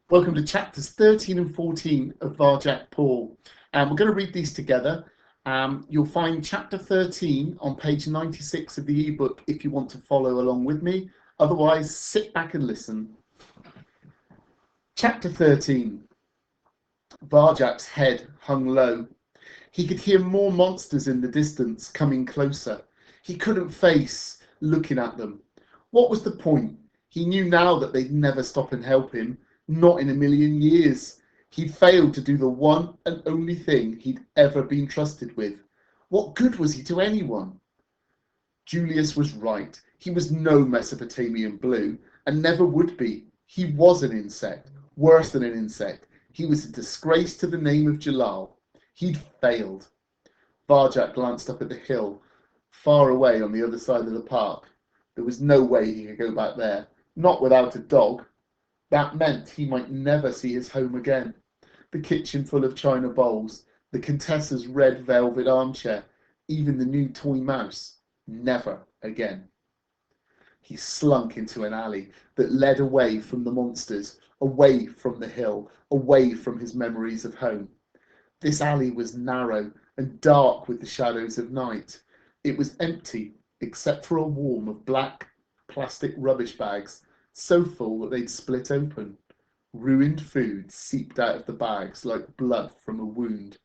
Welcome to chapters 13 and 14 of Varjak Paul. We're going to read these together. You'll find chapter 13 on page 96 of the ebook if you want to follow along with me. Otherwise, sit back and listen. Chapter 13. Varjak's head hung low. He could hear more monsters in the distance coming closer. He couldn't face looking at them. What was the point? He knew now that they'd never stop and help him. Not in a million years. He'd failed to do the one and only thing he'd ever been trusted with. What good was he to anyone? Julius was right. He was no Mesopotamian blue, and never would be. He was an insect, worse than an insect. He was a disgrace to the name of Jalal. He'd failed. Varjak glanced up at the hill, far away on the other side of the park. There was no way he could go back there, not without a dog. That meant he might never see his home again. The kitchen full of china bowls, the Contessa's red velvet armchair, even the new toy mouse. Never again. He slunk into an alley that led away from the monsters, away from the hill, away from his memories of home. This alley was narrow and dark with the shadows of night. It was empty except for a wall of black plastic rubbish bags, so full that they'd split open. Ruined food seeped out of the bags like blood from a wound.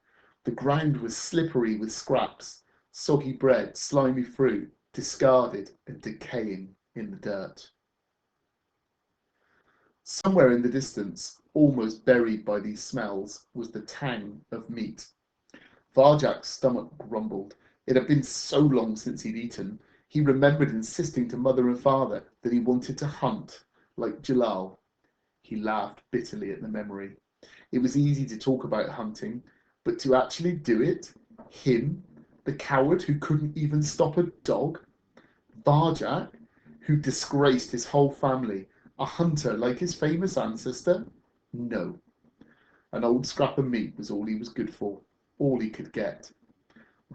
The ground was slippery with scraps, soggy bread, slimy fruit, discarded and decaying in the dirt. Somewhere in the distance, almost buried by these smells, was the tang of meat. Varjak's stomach grumbled. It had been so long since he'd eaten. He remembered insisting to mother and father that he wanted to hunt, like Jalal. He laughed bitterly at the memory. It was easy to talk about hunting, but to actually do it, him, the coward who couldn't even stop a dog, Varjak, who disgraced his whole family, a hunter like his famous ancestor? No. An old scrap of meat was all he was good for, all he could get.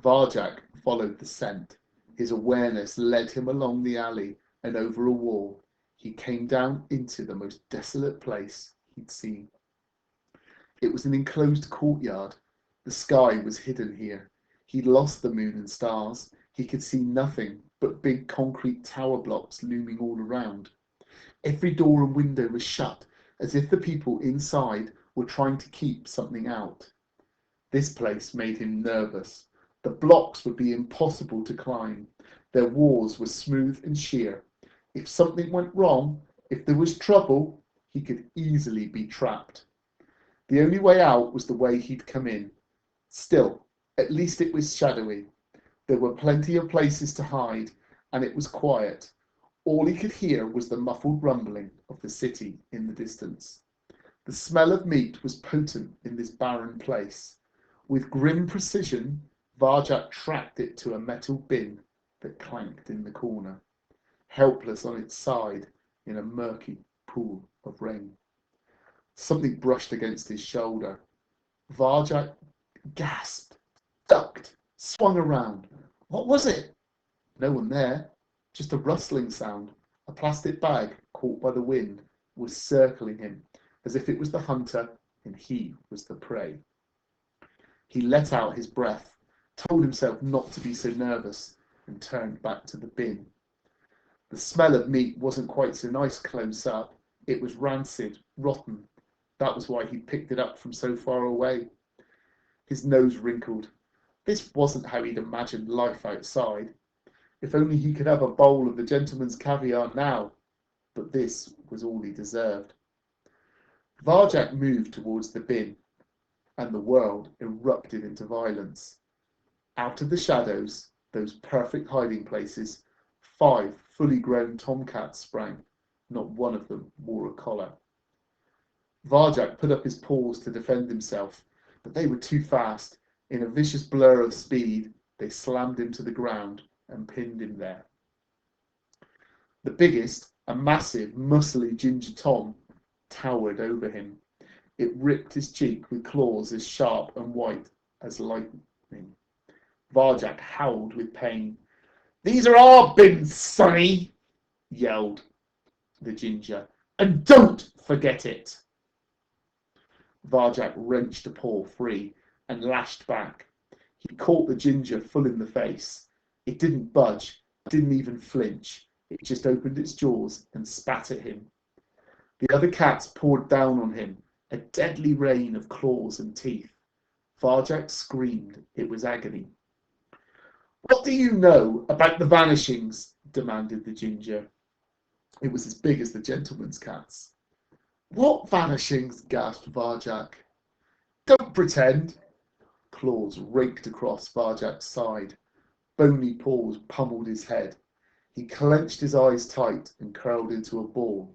Varjak followed the scent. His awareness led him along the alley and over a wall. He came down into the most desolate place he'd seen. It was an enclosed courtyard. The sky was hidden here. He'd lost the moon and stars. He could see nothing but big concrete tower blocks looming all around. Every door and window was shut, as if the people inside were trying to keep something out. This place made him nervous. The blocks would be impossible to climb. Their walls were smooth and sheer. If something went wrong, if there was trouble, he could easily be trapped. The only way out was the way he'd come in. Still, at least it was shadowy. There were plenty of places to hide, and it was quiet. All he could hear was the muffled rumbling of the city in the distance. The smell of meat was potent in this barren place. With grim precision, Varjak tracked it to a metal bin that clanked in the corner, helpless on its side in a murky pool of rain. Something brushed against his shoulder. Varjak gasped, ducked, swung around. What was it? No one there, just a rustling sound. A plastic bag, caught by the wind, was circling him, as if it was the hunter and he was the prey. He let out his breath, told himself not to be so nervous, and turned back to the bin. The smell of meat wasn't quite so nice close up. It was rancid, rotten. That was why he picked it up from so far away. His nose wrinkled. This wasn't how he'd imagined life outside. If only he could have a bowl of the gentleman's caviar now. But this was all he deserved. Varjak moved towards the bin, and the world erupted into violence. Out of the shadows, those perfect hiding places, 5 fully grown tomcats sprang. Not one of them wore a collar. Varjak put up his paws to defend himself, but they were too fast. In a vicious blur of speed, they slammed him to the ground and pinned him there. The biggest, a massive, muscly ginger tom, towered over him. It ripped his cheek with claws as sharp and white as lightning. Varjak howled with pain. "These are our bins, sonny!" yelled the ginger. "And don't forget it!" Varjak wrenched a paw free and lashed back. He caught the ginger full in the face. It didn't budge, didn't even flinch. It just opened its jaws and spat at him. The other cats poured down on him, a deadly rain of claws and teeth. Varjak screamed. It was agony. "What do you know about the vanishings?" demanded the ginger. It was as big as the gentleman's cats. "What vanishings?" gasped Varjak. "Don't pretend." Claws raked across Varjak's side. Bony paws pummeled his head. He clenched his eyes tight and curled into a ball.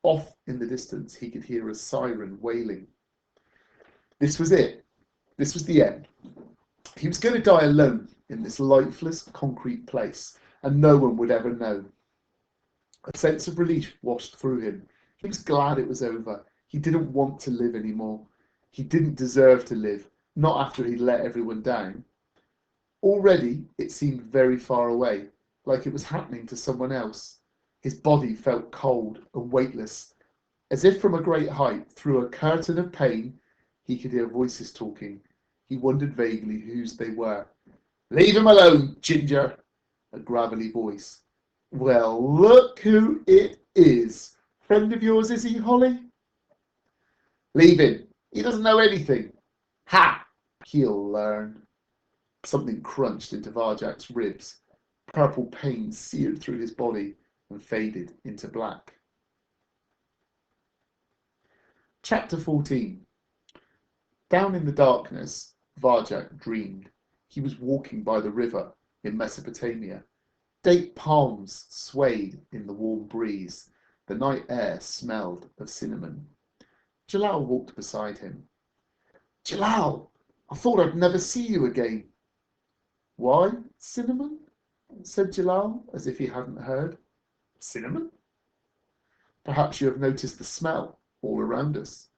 Off in the distance, he could hear a siren wailing. This was it. This was the end. He was going to die alone in this lifeless concrete place, and no one would ever know. A sense of relief washed through him. He was glad it was over. He didn't want to live anymore. He didn't deserve to live, not after he'd let everyone down. Already, it seemed very far away, like it was happening to someone else. His body felt cold and weightless, as if from a great height, through a curtain of pain, he could hear voices talking. He wondered vaguely whose they were. "Leave him alone, Ginger," a gravelly voice. "Well, look who it is. Friend of yours, is he, Holly?" "Leave him. He doesn't know anything." "Ha! He'll learn." Something crunched into Varjak's ribs. Purple pain seared through his body and faded into black. Chapter 14. Down in the darkness, Varjak dreamed. He was walking by the river in Mesopotamia. Date palms swayed in the warm breeze. The night air smelled of cinnamon. Jalal walked beside him. "Jalal, I thought I'd never see you again." "Why, cinnamon?" said Jalal, as if he hadn't heard. "Cinnamon? Perhaps you have noticed the smell all around us.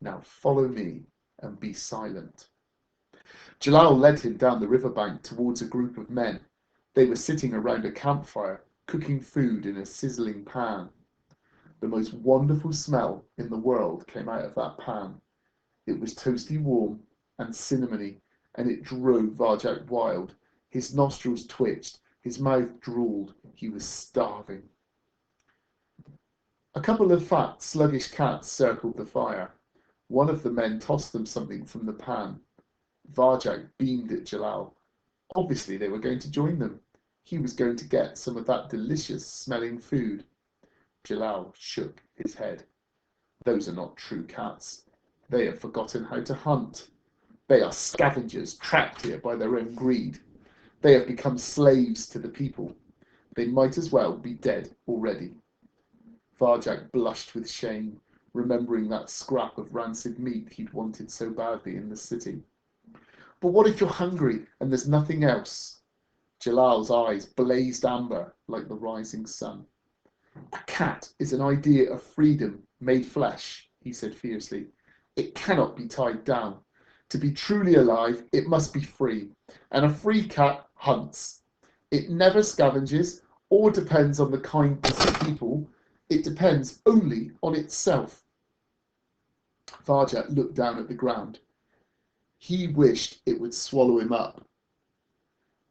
Now follow me and be silent." Jalal led him down the riverbank towards a group of men. They were sitting around a campfire, cooking food in a sizzling pan. The most wonderful smell in the world came out of that pan. It was toasty warm and cinnamony, and it drove Varjak wild. His nostrils twitched, his mouth drooled. He was starving. A couple of fat, sluggish cats circled the fire. One of the men tossed them something from the pan. Varjak beamed at Jalal. Obviously they were going to join them. He was going to get some of that delicious smelling food. Jalal shook his head. "Those are not true cats. They have forgotten how to hunt. They are scavengers trapped here by their own greed. They have become slaves to the people. They might as well be dead already." Varjak blushed with shame, remembering that scrap of rancid meat he'd wanted so badly in the city. "But what if you're hungry and there's nothing else?" Jalal's eyes blazed amber like the rising sun. "A cat is an idea of freedom made flesh," he said fiercely. "It cannot be tied down. To be truly alive, it must be free, and a free cat hunts. It never scavenges or depends on the kindness of people. It depends only on itself." Varjak looked down at the ground. He wished it would swallow him up.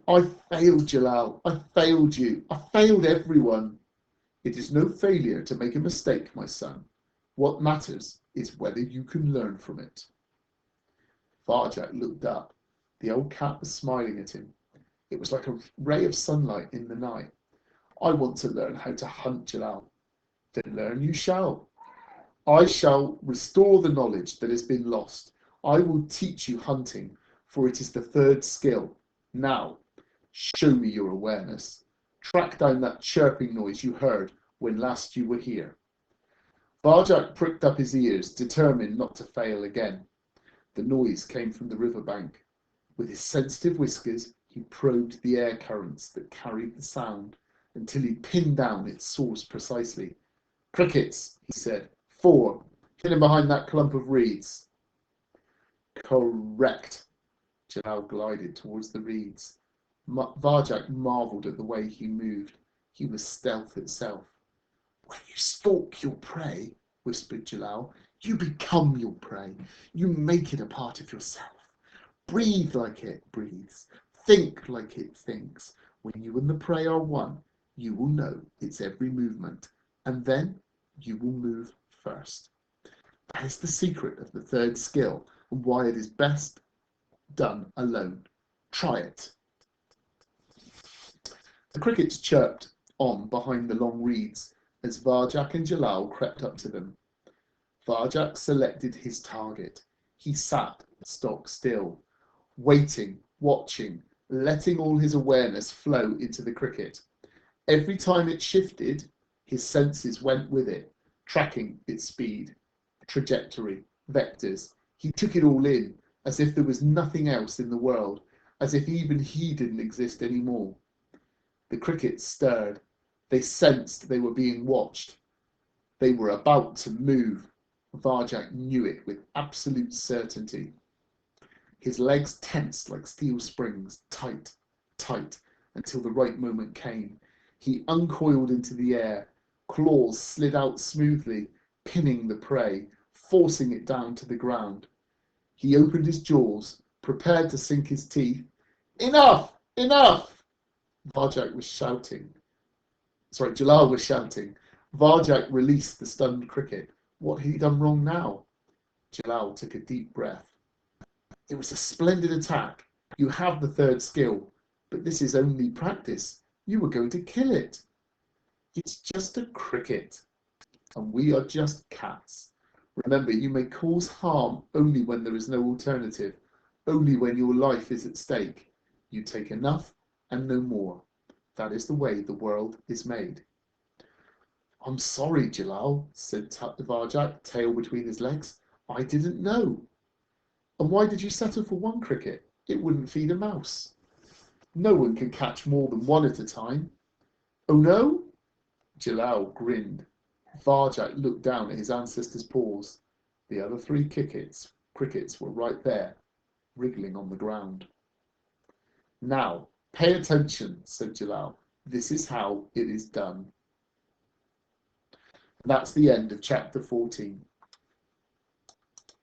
"I failed, Jalal. I failed you. I failed everyone." "It is no failure to make a mistake, my son. What matters is whether you can learn from it." Varjak looked up. The old cat was smiling at him. It was like a ray of sunlight in the night. "I want to learn how to hunt, Jalal." "Then learn you shall." "I shall restore the knowledge that has been lost. I will teach you hunting, for it is the third skill. Now, show me your awareness. Track down that chirping noise you heard when last you were here." Varjak pricked up his ears, determined not to fail again. The noise came from the riverbank. With his sensitive whiskers, he probed the air currents that carried the sound until he pinned down its source precisely. "Crickets," he said. "4. Hidden behind that clump of reeds." "Correct." Jalal glided towards the reeds. Varjak marvelled at the way he moved. He was stealth itself. "When you stalk your prey," whispered Jalal, You become your prey. You make it a part of yourself. Breathe like it breathes. Think like it thinks. When you and the prey are one, you will know its every movement, and then you will move first. That is the secret of the third skill and why it is best done alone. Try it. The crickets chirped on behind the long reeds as Varjak and Jalal crept up to them. Varjak selected his target. He sat stock still, waiting, watching, letting all his awareness flow into the cricket. Every time it shifted, his senses went with it, tracking its speed, trajectory, vectors. He took it all in, as if there was nothing else in the world, as if even he didn't exist anymore. The crickets stirred. They sensed they were being watched. They were about to move. Varjak knew it with absolute certainty. His legs tensed like steel springs, tight, tight, until the right moment came. He uncoiled into the air. Claws slid out smoothly, pinning the prey, forcing it down to the ground. He opened his jaws, prepared to sink his teeth. Enough! Enough! Varjak was shouting. Jalal was shouting. Varjak released the stunned cricket. What had he done wrong now? Jalal took a deep breath. It was a splendid attack. You have the third skill, but this is only practice. You were going to kill it. It's just a cricket, and we are just cats. Remember, you may cause harm only when there is no alternative, only when your life is at stake. You take enough and no more. That is the way the world is made. I'm sorry, Jalal, said Varjak, tail between his legs. I didn't know. And why did you settle for one cricket? It wouldn't feed a mouse. No one can catch more than one at a time. Oh no? Jalal grinned. Varjak looked down at his ancestor's paws. The other three crickets were right there, wriggling on the ground. Now, pay attention, said Jalal. This is how it is done. And that's the end of chapter 14.